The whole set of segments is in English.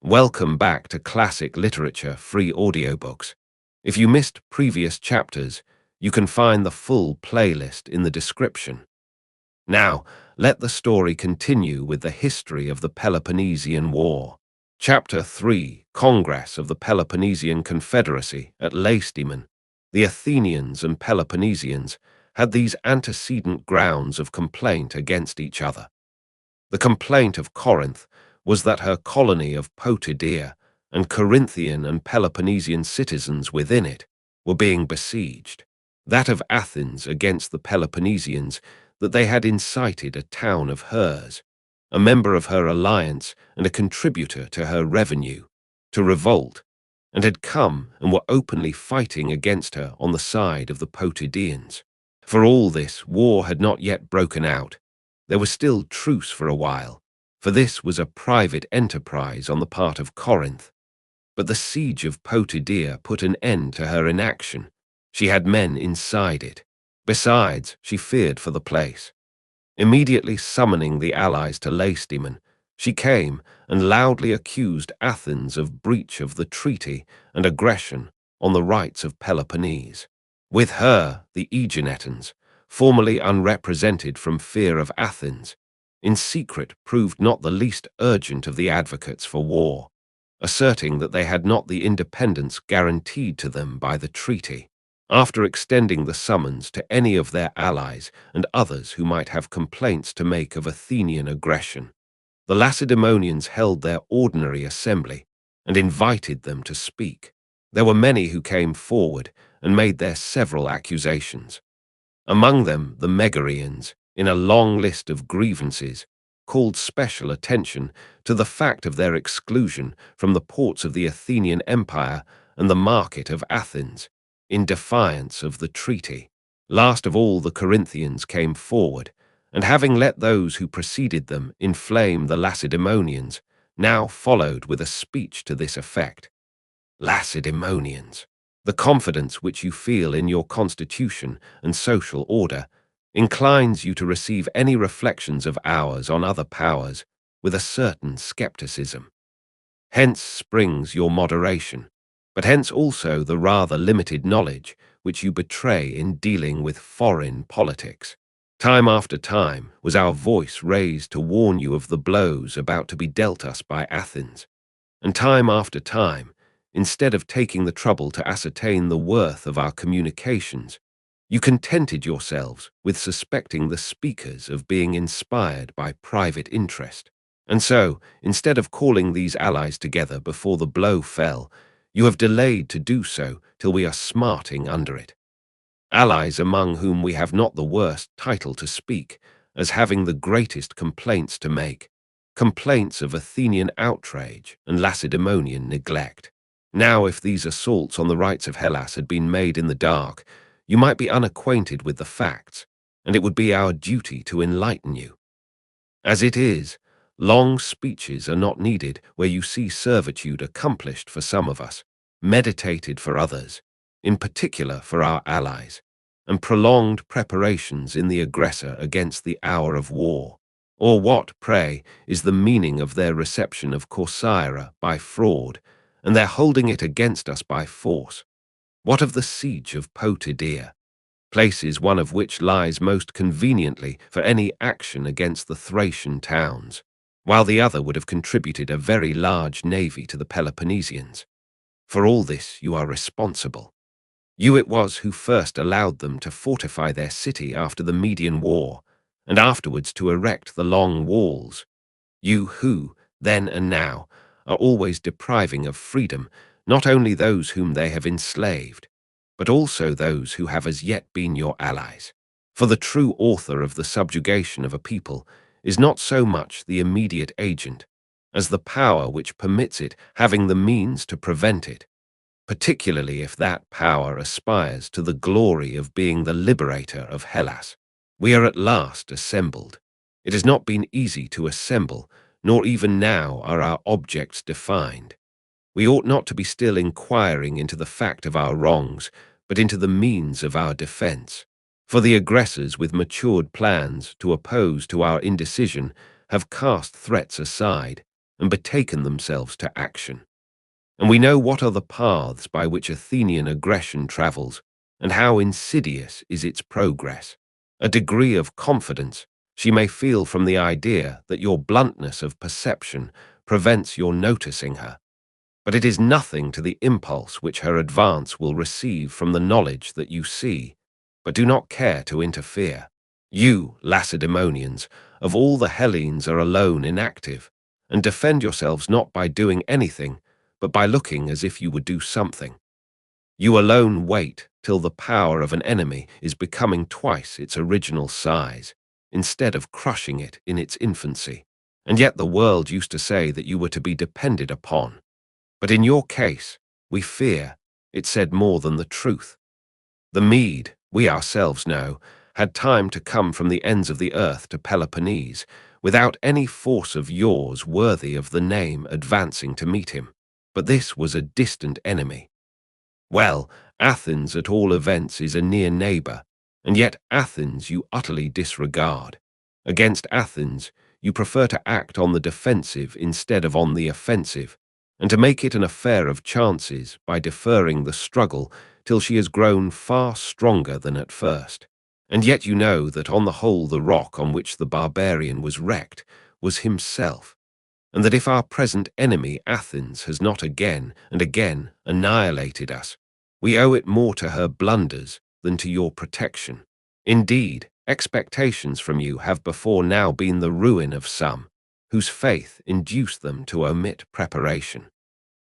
Welcome back to Classic Literature Free Audiobooks. If you missed previous chapters, you can find the full playlist in the description. Now, let the story continue with the history of the Peloponnesian War. Chapter 3, Congress of the Peloponnesian Confederacy at Lacedaemon. The Athenians and Peloponnesians had these antecedent grounds of complaint against each other. The complaint of Corinth was that her colony of Potidæa and Corinthian and Peloponnesian citizens within it were being besieged. That of Athens against the Peloponnesians that they had incited a town of hers, a member of her alliance and a contributor to her revenue, to revolt, and had come and were openly fighting against her on the side of the Potidæans. For all this, war had not yet broken out. There was still truce for a while, for this was a private enterprise on the part of Corinth. But the siege of Potidæa put an end to her inaction. She had men inside it. Besides, she feared for the place. Immediately summoning the allies to Lacedaemon, she came and loudly accused Athens of breach of the treaty and aggression on the rights of Peloponnese. With her, the Aeginetans, formerly unrepresented from fear of Athens, in secret proved not the least urgent of the advocates for war, asserting that they had not the independence guaranteed to them by the treaty. After extending the summons to any of their allies and others who might have complaints to make of Athenian aggression, the Lacedaemonians held their ordinary assembly and invited them to speak. There were many who came forward and made their several accusations. Among them, the Megarians, in a long list of grievances, called special attention to the fact of their exclusion from the ports of the Athenian Empire and the market of Athens, in defiance of the treaty. Last of all, the Corinthians came forward, and having let those who preceded them inflame the Lacedaemonians, now followed with a speech to this effect. Lacedaemonians, the confidence which you feel in your constitution and social order inclines you to receive any reflections of ours on other powers with a certain skepticism. Hence springs your moderation, but hence also the rather limited knowledge which you betray in dealing with foreign politics. Time after time was our voice raised to warn you of the blows about to be dealt us by Athens, and time after time, instead of taking the trouble to ascertain the worth of our communications, you contented yourselves with suspecting the speakers of being inspired by private interest. And so, instead of calling these allies together before the blow fell, you have delayed to do so till we are smarting under it. Allies among whom we have not the worst title to speak, as having the greatest complaints to make, complaints of Athenian outrage and Lacedaemonian neglect. Now, if these assaults on the rights of Hellas had been made in the dark, you might be unacquainted with the facts, and it would be our duty to enlighten you. As it is, long speeches are not needed where you see servitude accomplished for some of us, meditated for others, in particular for our allies, and prolonged preparations in the aggressor against the hour of war. Or what, pray, is the meaning of their reception of Corcyra by fraud, and their holding it against us by force? What of the siege of Potidæa, places one of which lies most conveniently for any action against the Thracian towns, while the other would have contributed a very large navy to the Peloponnesians? For all this you are responsible. You it was who first allowed them to fortify their city after the Median War, and afterwards to erect the long walls. You who, then and now, are always depriving of freedom not only those whom they have enslaved, but also those who have as yet been your allies. For the true author of the subjugation of a people is not so much the immediate agent, as the power which permits it having the means to prevent it, particularly if that power aspires to the glory of being the liberator of Hellas. We are at last assembled. It has not been easy to assemble, nor even now are our objects defined. We ought not to be still inquiring into the fact of our wrongs, but into the means of our defense. For the aggressors with matured plans to oppose to our indecision have cast threats aside, and betaken themselves to action. And we know what are the paths by which Athenian aggression travels, and how insidious is its progress. A degree of confidence she may feel from the idea that your bluntness of perception prevents your noticing her. But it is nothing to the impulse which her advance will receive from the knowledge that you see, but do not care to interfere. You, Lacedaemonians, of all the Hellenes are alone inactive, and defend yourselves not by doing anything, but by looking as if you would do something. You alone wait till the power of an enemy is becoming twice its original size, instead of crushing it in its infancy. And yet the world used to say that you were to be depended upon. But in your case, we fear, it said more than the truth. The Mede, we ourselves know, had time to come from the ends of the earth to Peloponnese, without any force of yours worthy of the name advancing to meet him. But this was a distant enemy. Well, Athens at all events is a near neighbor, and yet Athens you utterly disregard. Against Athens, you prefer to act on the defensive instead of on the offensive, and to make it an affair of chances by deferring the struggle till she has grown far stronger than at first. And yet you know that on the whole the rock on which the barbarian was wrecked was himself, and that if our present enemy Athens has not again and again annihilated us, we owe it more to her blunders than to your protection. Indeed, expectations from you have before now been the ruin of some, whose faith induced them to omit preparation.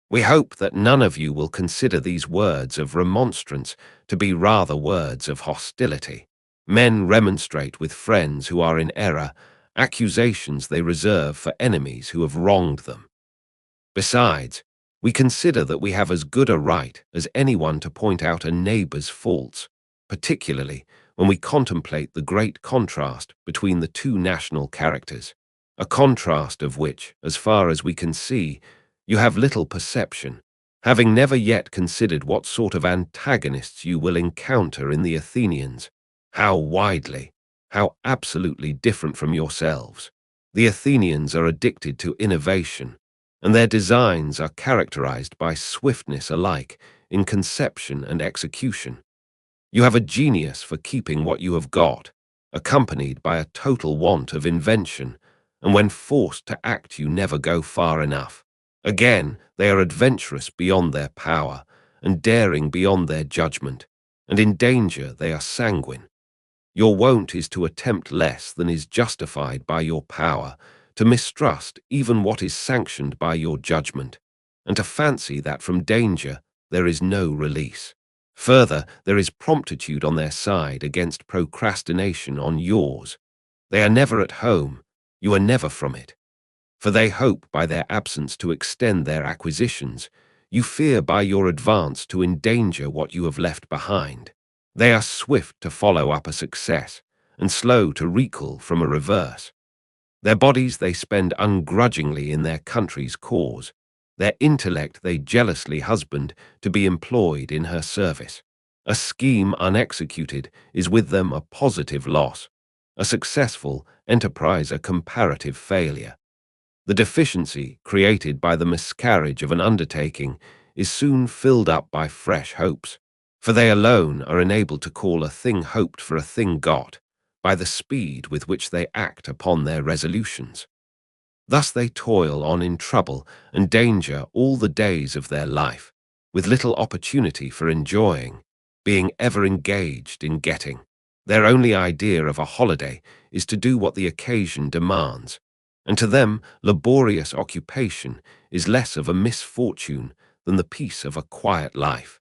We hope that none of you will consider these words of remonstrance to be rather words of hostility. Men remonstrate with friends who are in error, accusations they reserve for enemies who have wronged them. Besides, we consider that we have as good a right as anyone to point out a neighbor's faults, particularly when we contemplate the great contrast between the two national characters, a contrast of which, as far as we can see, you have little perception, having never yet considered what sort of antagonists you will encounter in the Athenians, how widely, how absolutely different from yourselves. The Athenians are addicted to innovation, and their designs are characterized by swiftness alike in conception and execution. You have a genius for keeping what you have got, accompanied by a total want of invention, and when forced to act you never go far enough. Again, they are adventurous beyond their power, and daring beyond their judgment, and in danger they are sanguine. Your wont is to attempt less than is justified by your power, to mistrust even what is sanctioned by your judgment, and to fancy that from danger there is no release. Further, there is promptitude on their side against procrastination on yours. They are never at home, you are never from it. For they hope by their absence to extend their acquisitions, you fear by your advance to endanger what you have left behind. They are swift to follow up a success, and slow to recoil from a reverse. Their bodies they spend ungrudgingly in their country's cause, their intellect they jealously husband to be employed in her service. A scheme unexecuted is with them a positive loss, a successful enterprise a comparative failure. The deficiency created by the miscarriage of an undertaking is soon filled up by fresh hopes, for they alone are enabled to call a thing hoped for a thing got, by the speed with which they act upon their resolutions. Thus they toil on in trouble and danger all the days of their life, with little opportunity for enjoying, being ever engaged in getting. Their only idea of a holiday is to do what the occasion demands, and to them laborious occupation is less of a misfortune than the peace of a quiet life.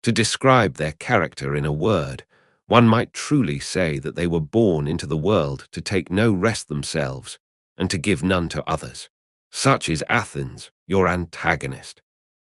To describe their character in a word, one might truly say that they were born into the world to take no rest themselves, and to give none to others. Such is Athens, your antagonist.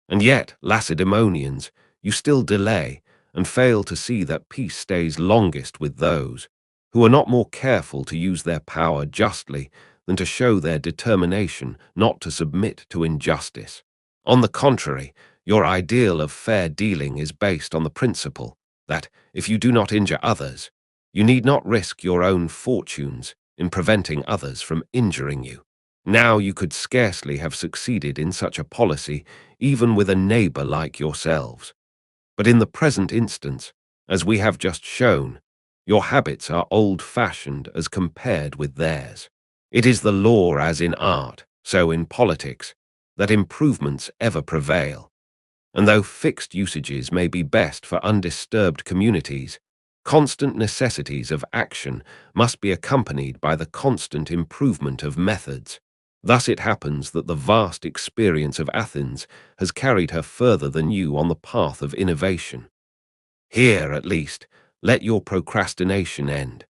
And yet, Lacedaemonians, you still delay, and fail to see that peace stays longest with those who are not more careful to use their power justly than to show their determination not to submit to injustice. On the contrary, your ideal of fair dealing is based on the principle that, if you do not injure others, you need not risk your own fortunes in preventing others from injuring you. Now you could scarcely have succeeded in such a policy, even with a neighbor like yourselves. But in the present instance, as we have just shown, your habits are old-fashioned as compared with theirs. It is the law as in art, so in politics, that improvements ever prevail. And though fixed usages may be best for undisturbed communities, constant necessities of action must be accompanied by the constant improvement of methods. Thus it happens that the vast experience of Athens has carried her further than you on the path of innovation. Here, at least, let your procrastination end.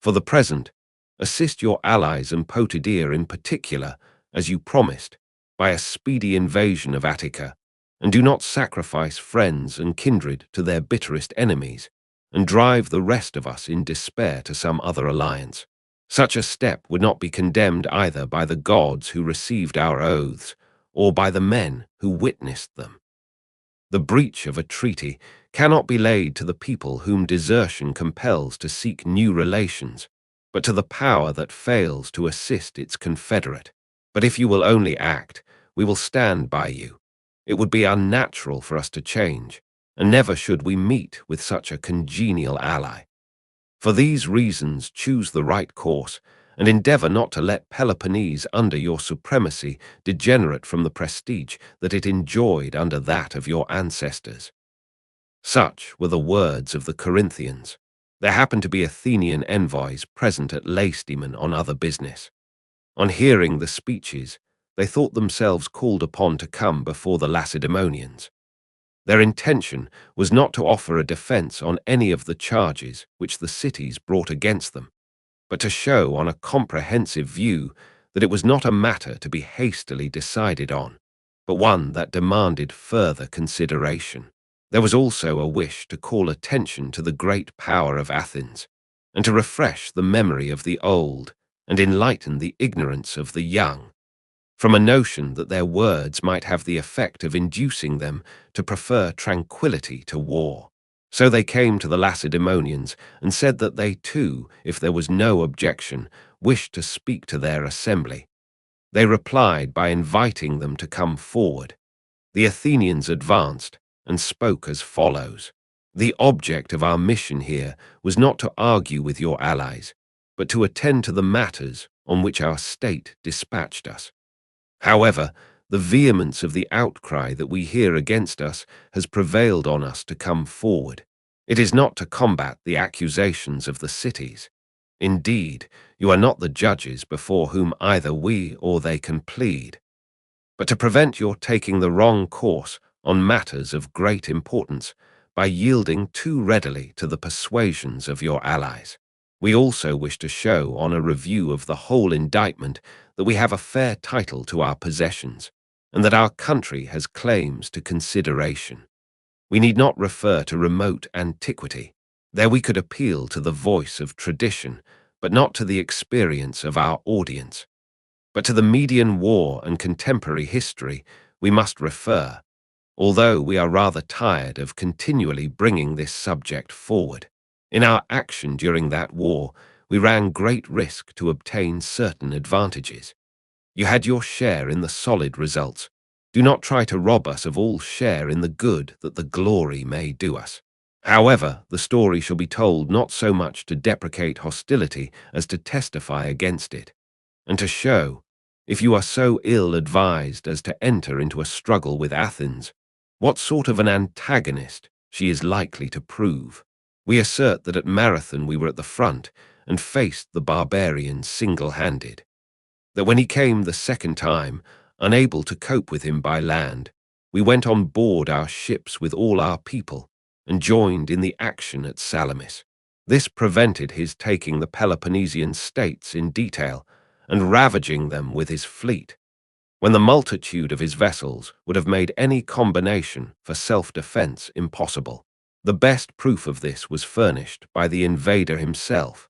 For the present, assist your allies and Potidæa in particular, as you promised, by a speedy invasion of Attica, and do not sacrifice friends and kindred to their bitterest enemies, and drive the rest of us in despair to some other alliance. Such a step would not be condemned either by the gods who received our oaths, or by the men who witnessed them. The breach of a treaty cannot be laid to the people whom desertion compels to seek new relations, but to the power that fails to assist its confederate. But if you will only act, we will stand by you. It would be unnatural for us to change, and never should we meet with such a congenial ally. For these reasons, choose the right course, and endeavor not to let Peloponnese under your supremacy degenerate from the prestige that it enjoyed under that of your ancestors. Such were the words of the Corinthians. There happened to be Athenian envoys present at Lacedaemon on other business. On hearing the speeches, they thought themselves called upon to come before the Lacedaemonians. Their intention was not to offer a defense on any of the charges which the cities brought against them, but to show on a comprehensive view that it was not a matter to be hastily decided on, but one that demanded further consideration. There was also a wish to call attention to the great power of Athens, and to refresh the memory of the old and enlighten the ignorance of the young, from a notion that their words might have the effect of inducing them to prefer tranquility to war. So they came to the Lacedaemonians and said that they too, if there was no objection, wished to speak to their assembly. They replied by inviting them to come forward. The Athenians advanced and spoke as follows. The object of our mission here was not to argue with your allies, but to attend to the matters on which our state dispatched us. However, the vehemence of the outcry that we hear against us has prevailed on us to come forward. It is not to combat the accusations of the cities. Indeed, you are not the judges before whom either we or they can plead, but to prevent your taking the wrong course on matters of great importance by yielding too readily to the persuasions of your allies. We also wish to show on a review of the whole indictment that we have a fair title to our possessions, and that our country has claims to consideration. We need not refer to remote antiquity. There we could appeal to the voice of tradition, but not to the experience of our audience. But to the Median War and contemporary history we must refer, although we are rather tired of continually bringing this subject forward. In our action during that war, we ran great risk to obtain certain advantages. You had your share in the solid results. Do not try to rob us of all share in the good that the glory may do us. However, the story shall be told not so much to deprecate hostility as to testify against it, and to show, if you are so ill-advised as to enter into a struggle with Athens, what sort of an antagonist she is likely to prove. We assert that at Marathon we were at the front and faced the barbarians single-handed. That when he came the second time, unable to cope with him by land, we went on board our ships with all our people and joined in the action at Salamis. This prevented his taking the Peloponnesian states in detail and ravaging them with his fleet, when the multitude of his vessels would have made any combination for self-defense impossible. The best proof of this was furnished by the invader himself.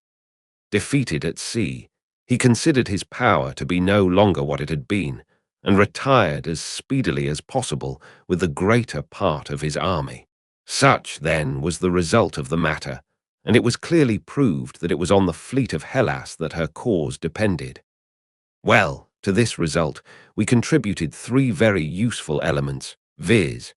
Defeated at sea, he considered his power to be no longer what it had been, and retired as speedily as possible with the greater part of his army. Such, then, was the result of the matter, and it was clearly proved that it was on the fleet of Hellas that her cause depended. Well, To this result, we contributed three very useful elements, viz.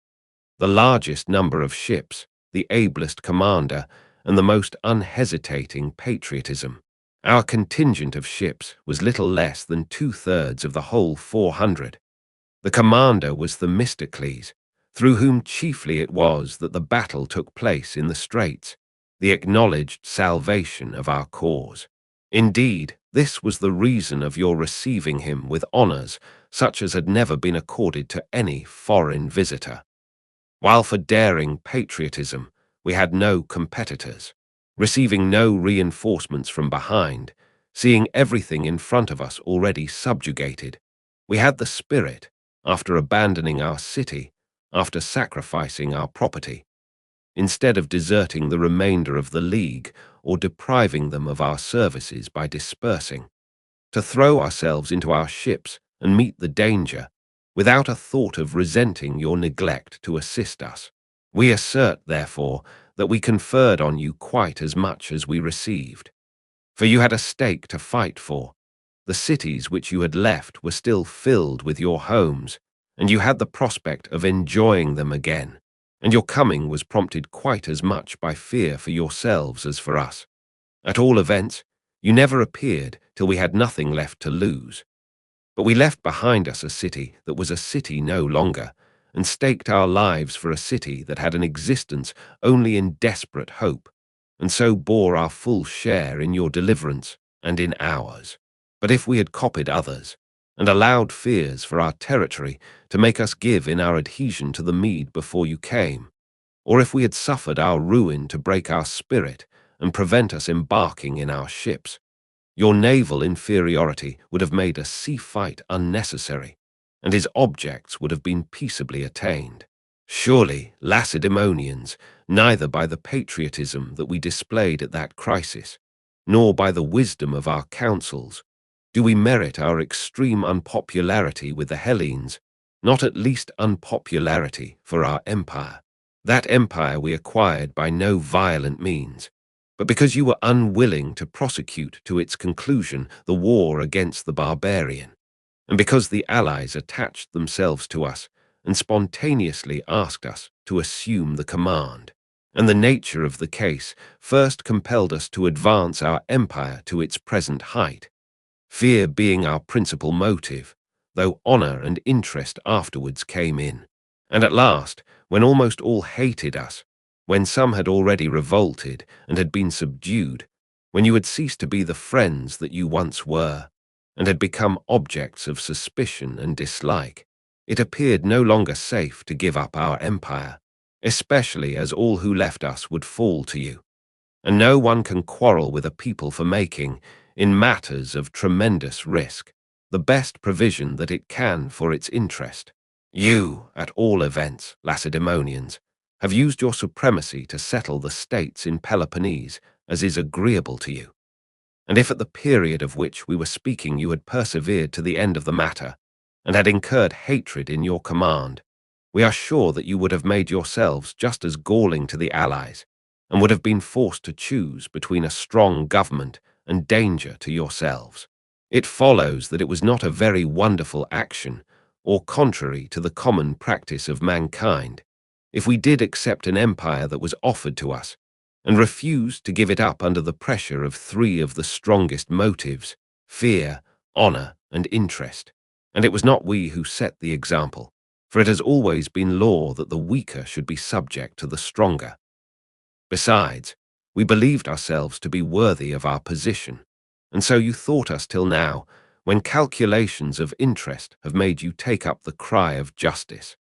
the largest number of ships, the ablest commander, and the most unhesitating patriotism. Our contingent of ships was little less than 2/3 of the whole 400. The commander was Themistocles, through whom chiefly it was that the battle took place in the straits, the acknowledged salvation of our cause. Indeed, this was the reason of your receiving him with honours such as had never been accorded to any foreign visitor. While for daring patriotism we had no competitors, receiving no reinforcements from behind, seeing everything in front of us already subjugated, we had the spirit, after abandoning our city, after sacrificing our property, instead of deserting the remainder of the league or depriving them of our services by dispersing, to throw ourselves into our ships and meet the danger, without a thought of resenting your neglect to assist us. We assert, therefore, that we conferred on you quite as much as we received. For you had a stake to fight for. The cities which you had left were still filled with your homes, and you had the prospect of enjoying them again, and your coming was prompted quite as much by fear for yourselves as for us. At all events, you never appeared till we had nothing left to lose. But we left behind us a city that was a city no longer, and staked our lives for a city that had an existence only in desperate hope, and so bore our full share in your deliverance and in ours. But if we had copied others, and allowed fears for our territory to make us give in our adhesion to the mead before you came, or if we had suffered our ruin to break our spirit and prevent us embarking in our ships, your naval inferiority would have made a sea fight unnecessary, and his objects would have been peaceably attained. Surely, Lacedaemonians, neither by the patriotism that we displayed at that crisis, nor by the wisdom of our counsels, do we merit our extreme unpopularity with the Hellenes, not at least unpopularity for our empire. That empire we acquired by no violent means, but because you were unwilling to prosecute to its conclusion the war against the barbarian, and because the allies attached themselves to us and spontaneously asked us to assume the command, and the nature of the case first compelled us to advance our empire to its present height, fear being our principal motive, though honour and interest afterwards came in. And at last, when almost all hated us, when some had already revolted and had been subdued, when you had ceased to be the friends that you once were, and had become objects of suspicion and dislike, it appeared no longer safe to give up our empire, especially as all who left us would fall to you. And no one can quarrel with a people for making, in matters of tremendous risk, the best provision that it can for its interest. You, at all events, Lacedaemonians, have used your supremacy to settle the states in Peloponnese as is agreeable to you. And if at the period of which we were speaking you had persevered to the end of the matter, and had incurred hatred in your command, we are sure that you would have made yourselves just as galling to the allies, and would have been forced to choose between a strong government and danger to yourselves. It follows that it was not a very wonderful action, or contrary to the common practice of mankind, if we did accept an empire that was offered to us, and refused to give it up under the pressure of three of the strongest motives, fear, honour, and interest. And it was not we who set the example, for it has always been law that the weaker should be subject to the stronger. Besides, we believed ourselves to be worthy of our position, and so you thought us till now, when calculations of interest have made you take up the cry of justice,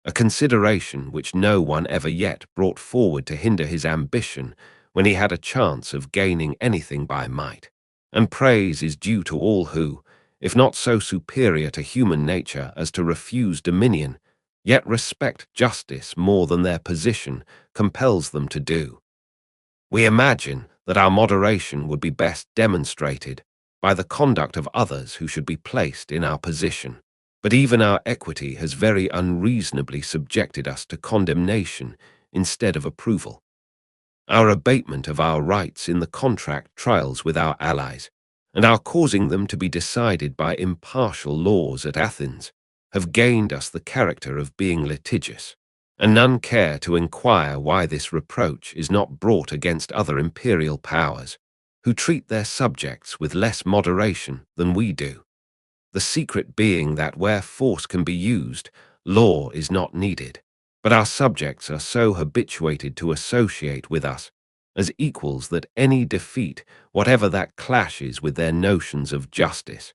a consideration which no one ever yet brought forward to hinder his ambition when he had a chance of gaining anything by might. And praise is due to all who, if not so superior to human nature as to refuse dominion, yet respect justice more than their position compels them to do. We imagine that our moderation would be best demonstrated by the conduct of others who should be placed in our position. But even our equity has very unreasonably subjected us to condemnation instead of approval. Our abatement of our rights in the contract trials with our allies, and our causing them to be decided by impartial laws at Athens, have gained us the character of being litigious, and none care to inquire why this reproach is not brought against other imperial powers, who treat their subjects with less moderation than we do. The secret being that where force can be used, law is not needed, but our subjects are so habituated to associate with us as equals that any defeat, whatever that clashes with their notions of justice,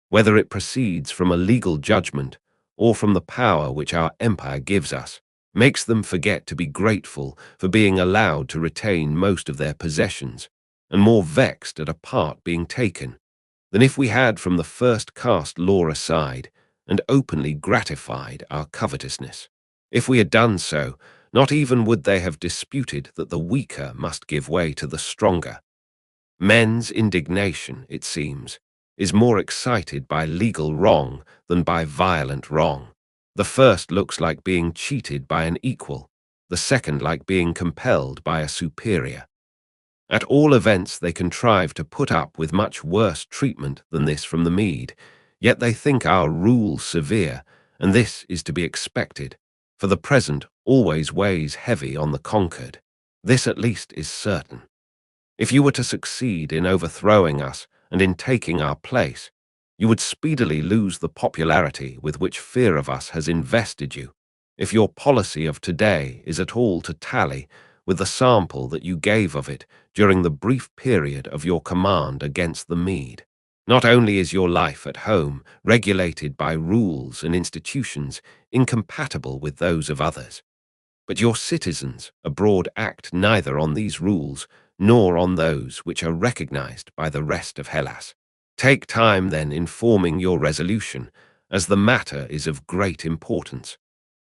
whether it proceeds from a legal judgment or from the power which our empire gives us, makes them forget to be grateful for being allowed to retain most of their possessions, and more vexed at a part being taken, than if we had from the first cast law aside and openly gratified our covetousness. If we had done so, not even would they have disputed that the weaker must give way to the stronger. Men's indignation, it seems, is more excited by legal wrong than by violent wrong. The first looks like being cheated by an equal, the second like being compelled by a superior. At all events they contrive to put up with much worse treatment than this from the Mede, yet they think our rule severe, and this is to be expected, for the present always weighs heavy on the conquered. This at least is certain. If you were to succeed in overthrowing us and in taking our place, you would speedily lose the popularity with which fear of us has invested you, if your policy of today is at all to tally with the sample that you gave of it during the brief period of your command against the Mede. Not only is your life at home regulated by rules and institutions incompatible with those of others, but your citizens abroad act neither on these rules nor on those which are recognized by the rest of Hellas. Take time, then, in forming your resolution, as the matter is of great importance,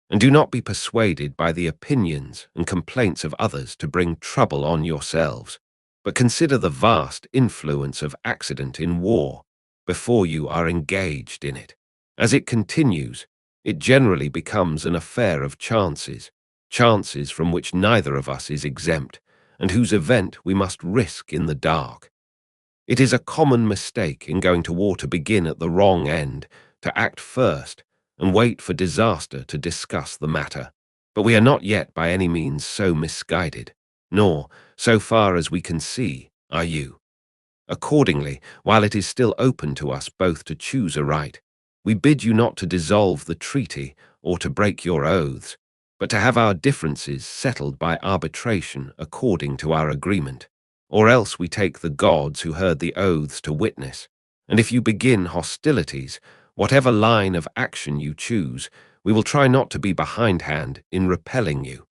and do not be persuaded by the opinions and complaints of others to bring trouble on yourselves, but consider the vast influence of accident in war before you are engaged in it. As it continues, it generally becomes an affair of chances, chances from which neither of us is exempt, and whose event we must risk in the dark. It is a common mistake in going to war to begin at the wrong end, to act first, and wait for disaster to discuss the matter. But we are not yet by any means so misguided, nor, so far as we can see, are you. Accordingly, while it is still open to us both to choose aright, we bid you not to dissolve the treaty or to break your oaths, but to have our differences settled by arbitration according to our agreement. Or else we take the gods who heard the oaths to witness, and if you begin hostilities, whatever line of action you choose, we will try not to be behindhand in repelling you.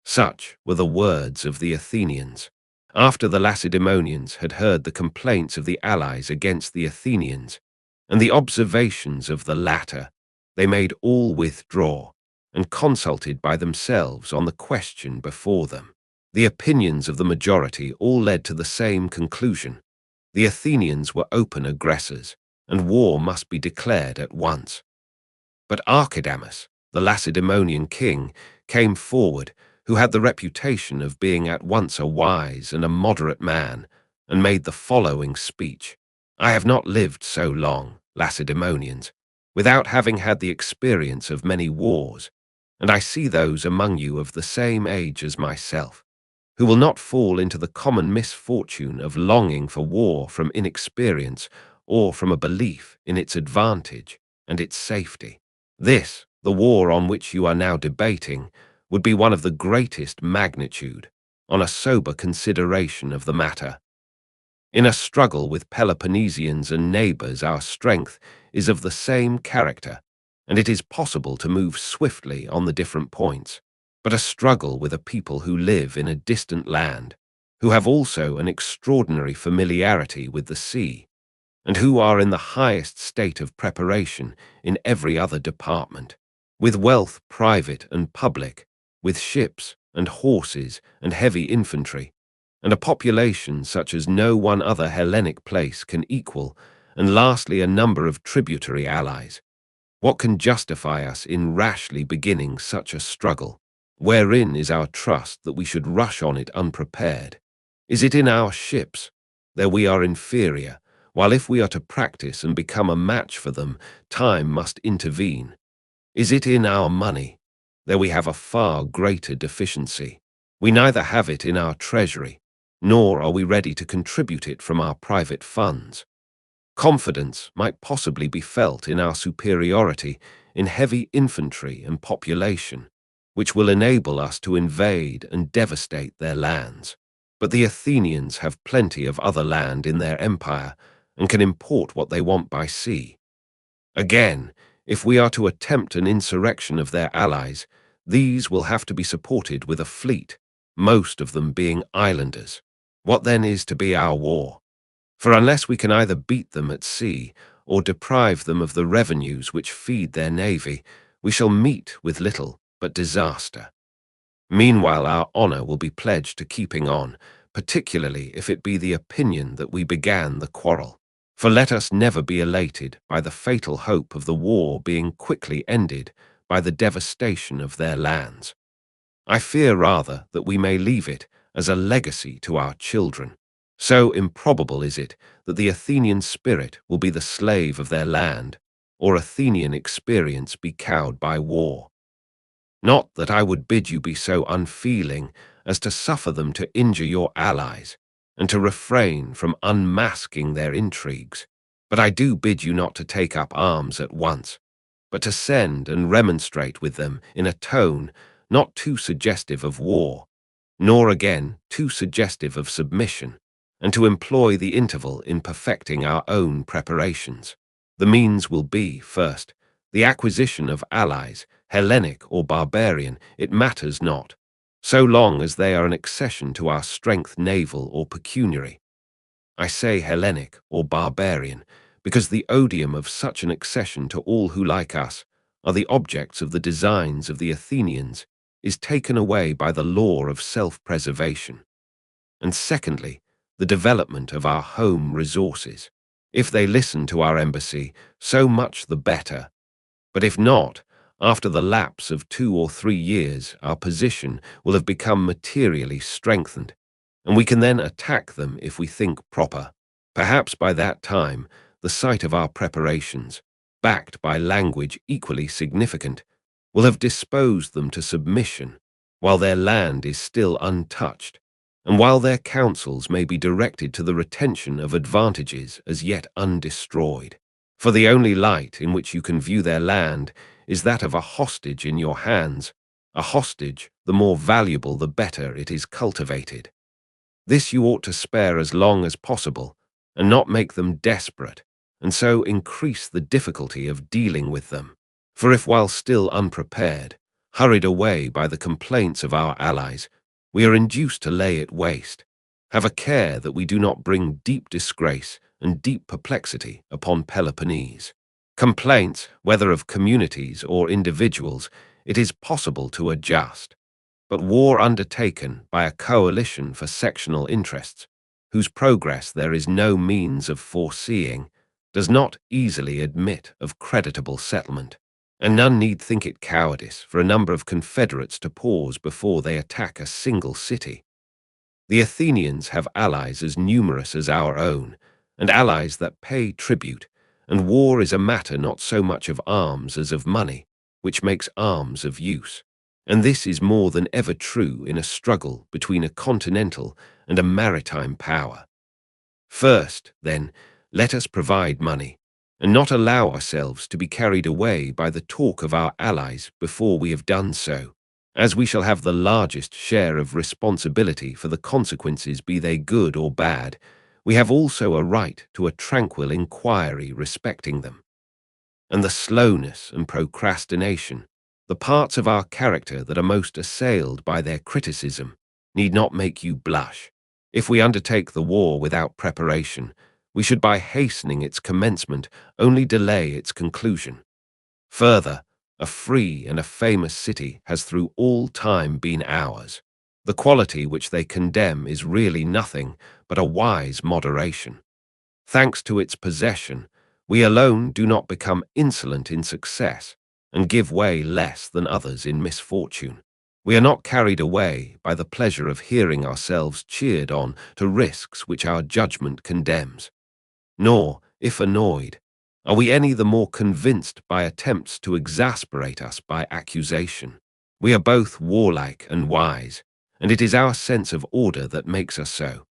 Such were the words of the Athenians. After the Lacedaemonians had heard the complaints of the allies against the Athenians, and the observations of the latter, they made all withdraw, and consulted by themselves on the question before them. The opinions of the majority all led to the same conclusion. The Athenians were open aggressors, and war must be declared at once. But Archidamus, the Lacedaemonian king, came forward, who had the reputation of being at once a wise and a moderate man, and made the following speech. I have not lived so long, Lacedaemonians, without having had the experience of many wars, and I see those among you of the same age as myself, who will not fall into the common misfortune of longing for war from inexperience or from a belief in its advantage and its safety. This, the war on which you are now debating, would be one of the greatest magnitude, on a sober consideration of the matter. In a struggle with Peloponnesians and neighbors, our strength is of the same character, and it is possible to move swiftly on the different points. But a struggle with a people who live in a distant land, who have also an extraordinary familiarity with the sea, and who are in the highest state of preparation in every other department, with wealth private and public, with ships and horses and heavy infantry, and a population such as no one other Hellenic place can equal, and lastly a number of tributary allies. What can justify us in rashly beginning such a struggle? Wherein is our trust that we should rush on it unprepared? Is it in our ships? There we are inferior, while if we are to practice and become a match for them, time must intervene. Is it in our money? There we have a far greater deficiency. We neither have it in our treasury, nor are we ready to contribute it from our private funds. Confidence might possibly be felt in our superiority in heavy infantry and population, which will enable us to invade and devastate their lands. But the Athenians have plenty of other land in their empire and can import what they want by sea. Again, if we are to attempt an insurrection of their allies, these will have to be supported with a fleet, most of them being islanders. What then is to be our war? For unless we can either beat them at sea or deprive them of the revenues which feed their navy, we shall meet with little but disaster. Meanwhile, our honor will be pledged to keeping on, particularly if it be the opinion that we began the quarrel. For let us never be elated by the fatal hope of the war being quickly ended by the devastation of their lands. I fear rather that we may leave it as a legacy to our children. So improbable is it that the Athenian spirit will be the slave of their land, or Athenian experience be cowed by war. Not that I would bid you be so unfeeling as to suffer them to injure your allies, and to refrain from unmasking their intrigues, but I do bid you not to take up arms at once, but to send and remonstrate with them in a tone not too suggestive of war, nor again too suggestive of submission, and to employ the interval in perfecting our own preparations. The means will be, first, the acquisition of allies, Hellenic or barbarian, it matters not, so long as they are an accession to our strength naval or pecuniary. I say Hellenic or barbarian, because the odium of such an accession to all who, like us, are the objects of the designs of the Athenians, is taken away by the law of self-preservation. And secondly, the development of our home resources. If they listen to our embassy, so much the better. But if not, after the lapse of 2 or 3 years, our position will have become materially strengthened, and we can then attack them if we think proper. Perhaps by that time, the sight of our preparations, backed by language equally significant, will have disposed them to submission, while their land is still untouched, and while their counsels may be directed to the retention of advantages as yet undestroyed. For the only light in which you can view their land is that of a hostage in your hands. A hostage, the more valuable the better it is cultivated. This you ought to spare as long as possible, and not make them desperate, and so increase the difficulty of dealing with them. For if while still unprepared, hurried away by the complaints of our allies, we are induced to lay it waste, have a care that we do not bring deep disgrace and deep perplexity upon Peloponnese. Complaints, whether of communities or individuals, it is possible to adjust, but war undertaken by a coalition for sectional interests, whose progress there is no means of foreseeing, does not easily admit of creditable settlement, and none need think it cowardice for a number of confederates to pause before they attack a single city. The Athenians have allies as numerous as our own, and allies that pay tribute, and war is a matter not so much of arms as of money, which makes arms of use. And this is more than ever true in a struggle between a continental and a maritime power. First, then, let us provide money, and not allow ourselves to be carried away by the talk of our allies before we have done so, as we shall have the largest share of responsibility for the consequences, be they good or bad. We have also a right to a tranquil inquiry respecting them. And the slowness and procrastination, the parts of our character that are most assailed by their criticism, need not make you blush. If we undertake the war without preparation, we should by hastening its commencement only delay its conclusion. Further, a free and a famous city has through all time been ours. The quality which they condemn is really nothing but a wise moderation. Thanks to its possession, we alone do not become insolent in success and give way less than others in misfortune. We are not carried away by the pleasure of hearing ourselves cheered on to risks which our judgment condemns. nor, if annoyed, are we any the more convinced by attempts to exasperate us by accusation. We are both warlike and wise, and it is our sense of order that makes us so.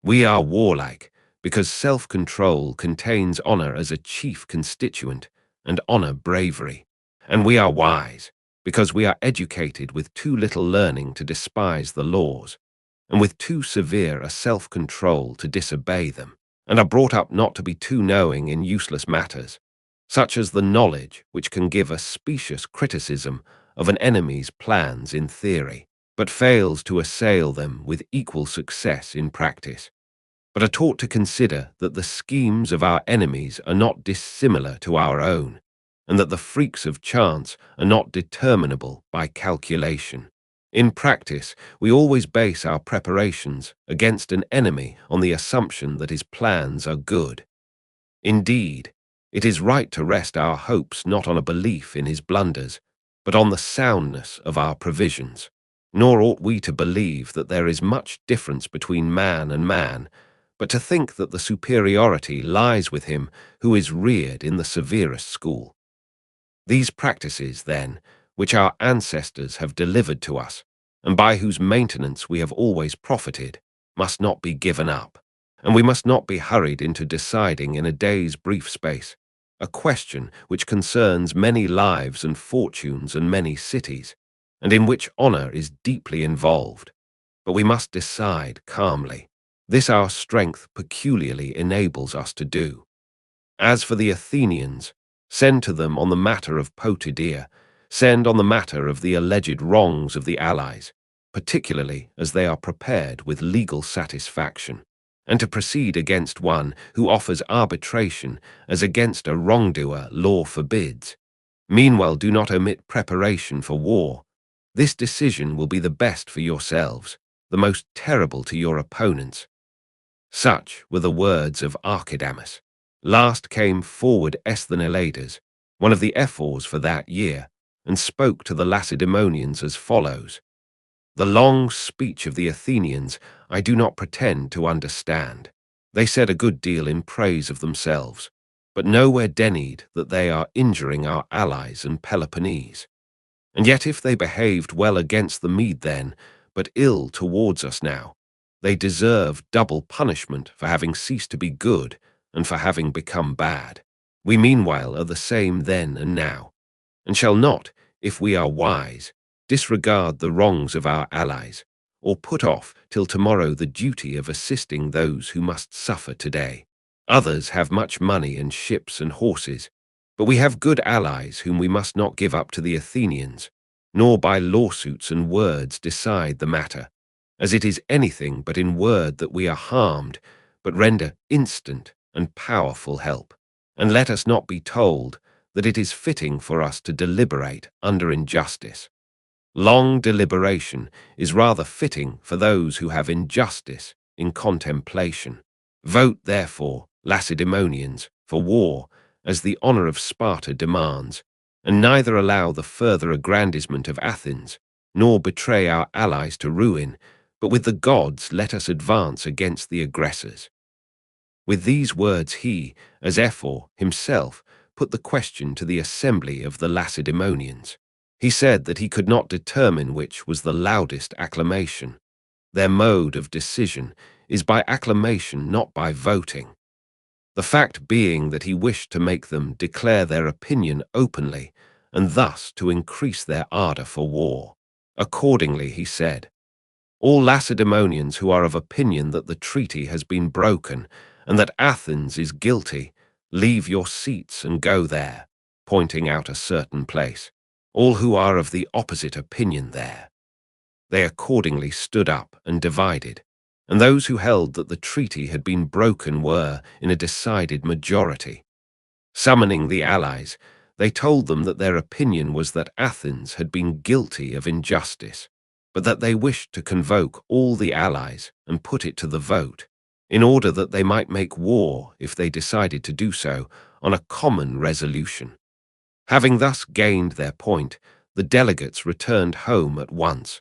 We are warlike because self-control contains honor as a chief constituent, and honor bravery. And we are wise because we are educated with too little learning to despise the laws, and with too severe a self-control to disobey them, and are brought up not to be too knowing in useless matters, such as the knowledge which can give a specious criticism of an enemy's plans in theory, but fails to assail them with equal success in practice, but are taught to consider that the schemes of our enemies are not dissimilar to our own, and that the freaks of chance are not determinable by calculation. In practice, we always base our preparations against an enemy on the assumption that his plans are good. Indeed, it is right to rest our hopes not on a belief in his blunders, but on the soundness of our provisions. Nor ought we to believe that there is much difference between man and man, but to think that the superiority lies with him who is reared in the severest school. These practices, then, which our ancestors have delivered to us, and by whose maintenance we have always profited, must not be given up, and we must not be hurried into deciding in a day's brief space a question which concerns many lives and fortunes and many cities, and in which honor is deeply involved. But we must decide calmly. This our strength peculiarly enables us to do. As for the Athenians, send to them on the matter of Potidæa, send on the matter of the alleged wrongs of the allies, particularly as they are prepared with legal satisfaction, and to proceed against one who offers arbitration as against a wrongdoer law forbids. Meanwhile, do not omit preparation for war. This decision will be the best for yourselves, the most terrible to your opponents. Such were the words of Archidamus. Last came forward Esthenelaidas, one of the ephors for that year, and spoke to the Lacedaemonians as follows. The long speech of the Athenians I do not pretend to understand. They said a good deal in praise of themselves, but nowhere denied that they are injuring our allies and Peloponnese. And yet if they behaved well against the Mede then, but ill towards us now, they deserve double punishment for having ceased to be good and for having become bad. We meanwhile are the same then and now, and shall not, if we are wise, disregard the wrongs of our allies, or put off till tomorrow the duty of assisting those who must suffer today. Others have much money and ships and horses, but we have good allies whom we must not give up to the Athenians, nor by lawsuits and words decide the matter, as it is anything but in word that we are harmed, but render instant and powerful help. And let us not be told that it is fitting for us to deliberate under injustice. Long deliberation is rather fitting for those who have injustice in contemplation. Vote, therefore, Lacedaemonians, for war, as the honor of Sparta demands, and neither allow the further aggrandizement of Athens, nor betray our allies to ruin, but with the gods let us advance against the aggressors. With these words he, as ephor himself, put the question to the assembly of the Lacedaemonians. He said that he could not determine which was the loudest acclamation. Their mode of decision is by acclamation, not by voting. The fact being that he wished to make them declare their opinion openly, and thus to increase their ardor for war. Accordingly, he said, all Lacedaemonians who are of opinion that the treaty has been broken, and that Athens is guilty, leave your seats and go there, pointing out a certain place. All who are of the opposite opinion there. They accordingly stood up and divided, and those who held that the treaty had been broken were in a decided majority. Summoning the allies, they told them that their opinion was that Athens had been guilty of injustice, but that they wished to convoke all the allies and put it to the vote, in order that they might make war, if they decided to do so, on a common resolution. Having thus gained their point, the delegates returned home at once,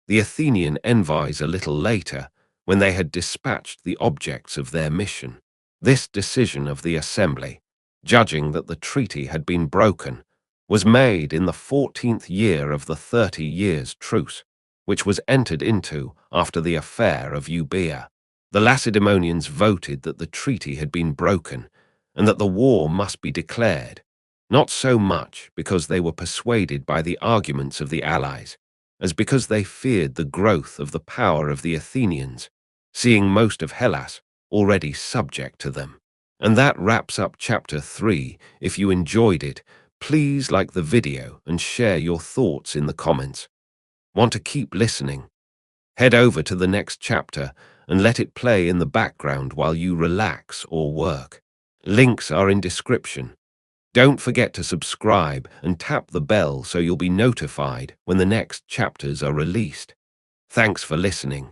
the Athenian envoys a little later, when they had dispatched the objects of their mission. This decision of the Assembly, judging that the treaty had been broken, was made in the 14th year of the 30 Years' Truce, which was entered into after the affair of Euboea. The Lacedaemonians voted that the treaty had been broken and that the war must be declared, not so much because they were persuaded by the arguments of the allies, as because they feared the growth of the power of the Athenians, seeing most of Hellas already subject to them. And that wraps up Chapter 3. If you enjoyed it, please like the video and share your thoughts in the comments. Want to keep listening? Head over to the next chapter and let it play in the background while you relax or work. Links are in description. Don't forget to subscribe and tap the bell so you'll be notified when the next chapters are released. Thanks for listening.